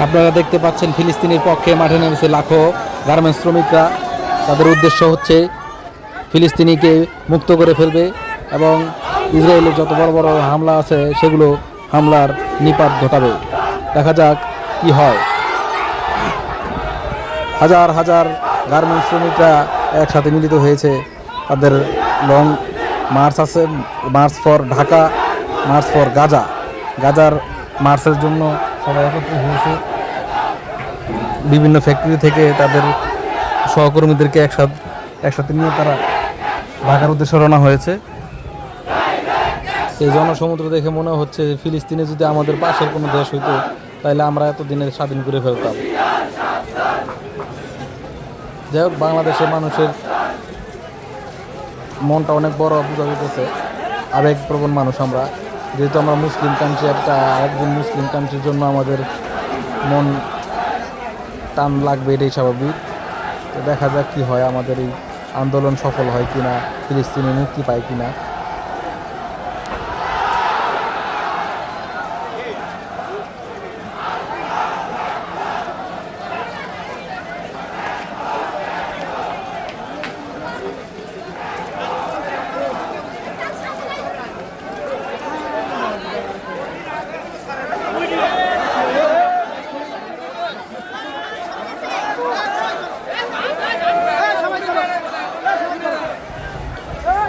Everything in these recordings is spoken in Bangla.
আপনারা দেখতে পাচ্ছেন ফিলিস্তিনের পক্ষে মাঠে নেমেছে লাখো গার্মেন্টস শ্রমিকরা। তাদের উদ্দেশ্য হচ্ছে ফিলিস্তিনিকে মুক্ত করে ফেলবে এবং ইসরায়েলের যত বড় বড় হামলা আছে সেগুলো হামলার নিপাত ঘটাবে। দেখা যাক কি হয়। হাজার হাজার গার্মেন্টস শ্রমিকরা একসাথে মিলিত হয়েছে। তাদের লং মার্চ আছে, March for Dhaka, March for Gaza. গাজার মার্চের জন্য সবাই একত্রিত হয়েছে। বিভিন্ন ফ্যাক্টরি থেকে তাদের সহকর্মীদেরকে একসাথে নিয়ে তারা ঢাকার উদ্দেশ্যে রওনা হয়েছে। এই জনসমুদ্র দেখে মনে হচ্ছে ফিলিস্তিনে যদি আমাদের পাশের কোনো দেশ হইতো তাহলে আমরা এতদিনের স্বাধীন করে ফেলতাম। যাই হোক, বাংলাদেশের মানুষের মনটা অনেক বড় বোঝা যেতেছে, আবেগপ্রবণ মানুষ আমরা। যেহেতু আমরা মুসলিম কান্ট্রি, একজন মুসলিম কান্ট্রির জন্য আমাদের মন টান লাগবে, এটাই স্বাভাবিক। তো দেখা যাক কী হয়, আমাদের এই আন্দোলন সফল হয় কিনা, ফিলিস্তিনি মুক্তি পায় কিনা।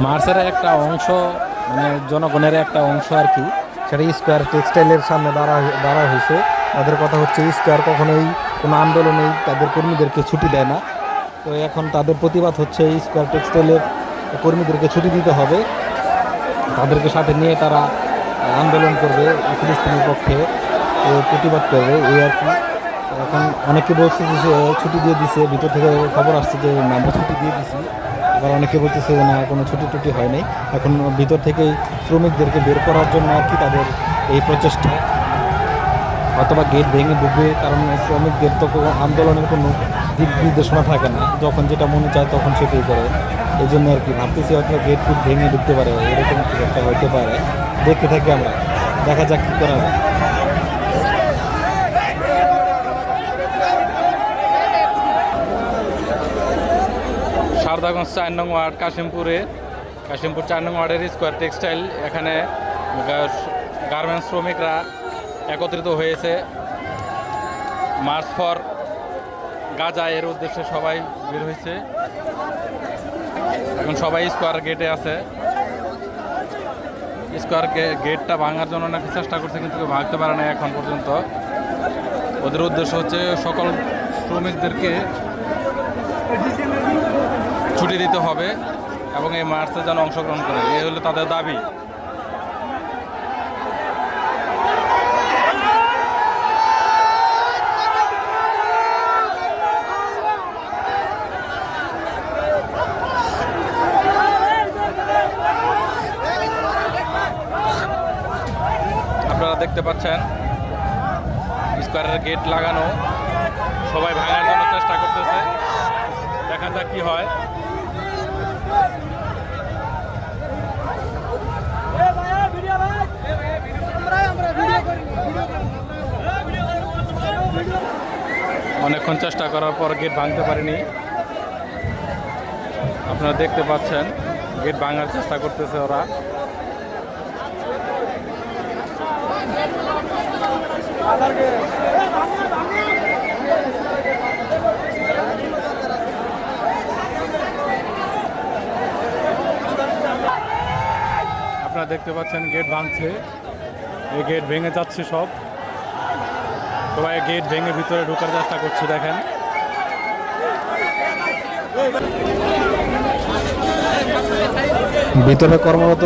মার্চের একটা অংশ, মানে জনগণের একটা অংশ আর কি, সেটা স্কোয়ার টেক্সটাইলের সামনে দাঁড়া হয়েছে। তাদের কথা হচ্ছে স্কোয়ার কখনোই কোনো আন্দোলনেই তাদের কর্মীদেরকে ছুটি দেয় না। তো এখন তাদের প্রতিবাদ হচ্ছে স্কোয়ার টেক্সটাইলের কর্মীদেরকে ছুটি দিতে হবে, তাদেরকে সাথে নিয়ে তারা আন্দোলন করবে, ফিলিস্তিনের পক্ষে প্রতিবাদ করবে, এই আর কি। এখন অনেকে বলছে যে ছুটি দিয়ে দিছে, ভিতর থেকে খবর আসছে যে আমরা ছুটি দিয়ে দিছি। আবার অনেকে বলতেছে যে না, কোনো ছুটি টুটি হয় নাই। এখন ভিতর থেকেই শ্রমিকদেরকে বের করার জন্য আর কি তাদের এই প্রচেষ্টা। অথবা গেট ভেঙে ঢুকবে, কারণ শ্রমিকদের তো আন্দোলনের কোনো দিক নির্দেশনা থাকে না, যখন যেটা মনে চায় তখন সেটাই করে। এই জন্য আর কি ভাবতেছি হয়তো গেট ফুট ভেঙে ঢুকতে পারে, এরকম কিছু একটা হতে পারে। দেখতে থাকি আমরা, দেখা যাক কী করা যায়। সারদাগঞ্জ 4 নং ওয়ার্ড, কাশিমপুর 4 নং ওয়ার্ডের স্কোয়ার টেক্সটাইল, এখানে গার্মেন্টস শ্রমিকরা একত্রিত হয়েছে মার্চ ফর গাজা এর উদ্দেশ্যে। সবাই বের হয়েছে, এখন সবাই স্কোয়ার গেটে আছে। স্কোয়ার গেটটা ভাঙার জন্য নাকি চেষ্টা করছে, কিন্তু কেউ ভাঙতে পারে না এখন পর্যন্ত। ওদের উদ্দেশ্য হচ্ছে সকল শ্রমিকদেরকে ছুটি দিতে হবে এবং এই মার্চে যেন অংশগ্রহণ করে, এই হলো তাদের দাবি। আপনারা দেখতে পাচ্ছেন স্কোয়ারের গেট লাগানো, সবাই ভাঙার জন্য চেষ্টা করতেছে। দেখা যাক কি হয়। অনেকক্ষণ চেষ্টা করার পর গেট ভাঙতে পারেনি। আপনারা দেখতে পাচ্ছেন গেট ভাঙার চেষ্টা করতেছে ওরা। আপনারা দেখতে পাচ্ছেন গেট ভাঙছে, এই গেট ভেঙে যাচ্ছে সব। সবাই গেট ভেঙে ভিতরে ঢোকার চেষ্টা করছে, দেখেন। ভিতরে কর্মরত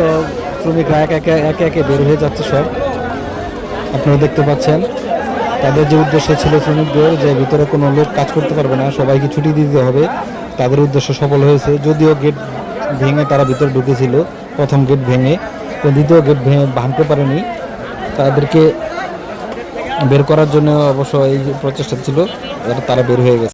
শ্রমিকরা একে একে বের হয়ে যাচ্ছে সব। আপনারা দেখতে পাচ্ছেন তাদের যে উদ্দেশ্য ছিল শ্রমিকদের, যে ভিতরে কোনো লোক কাজ করতে পারবে না, সবাইকে ছুটি দিতে হবে, তাদের উদ্দেশ্য সফল হয়েছে। যদিও গেট ভেঙে তারা ভিতরে ঢুকেছিল, প্রথম গেট ভেঙে, তো দ্বিতীয় গেট ভাঙতে পারেনি। তাদেরকে বের করার জন্য অবশ্য এই যে প্রচেষ্টা ছিল, তারা বের হয়ে গেছে।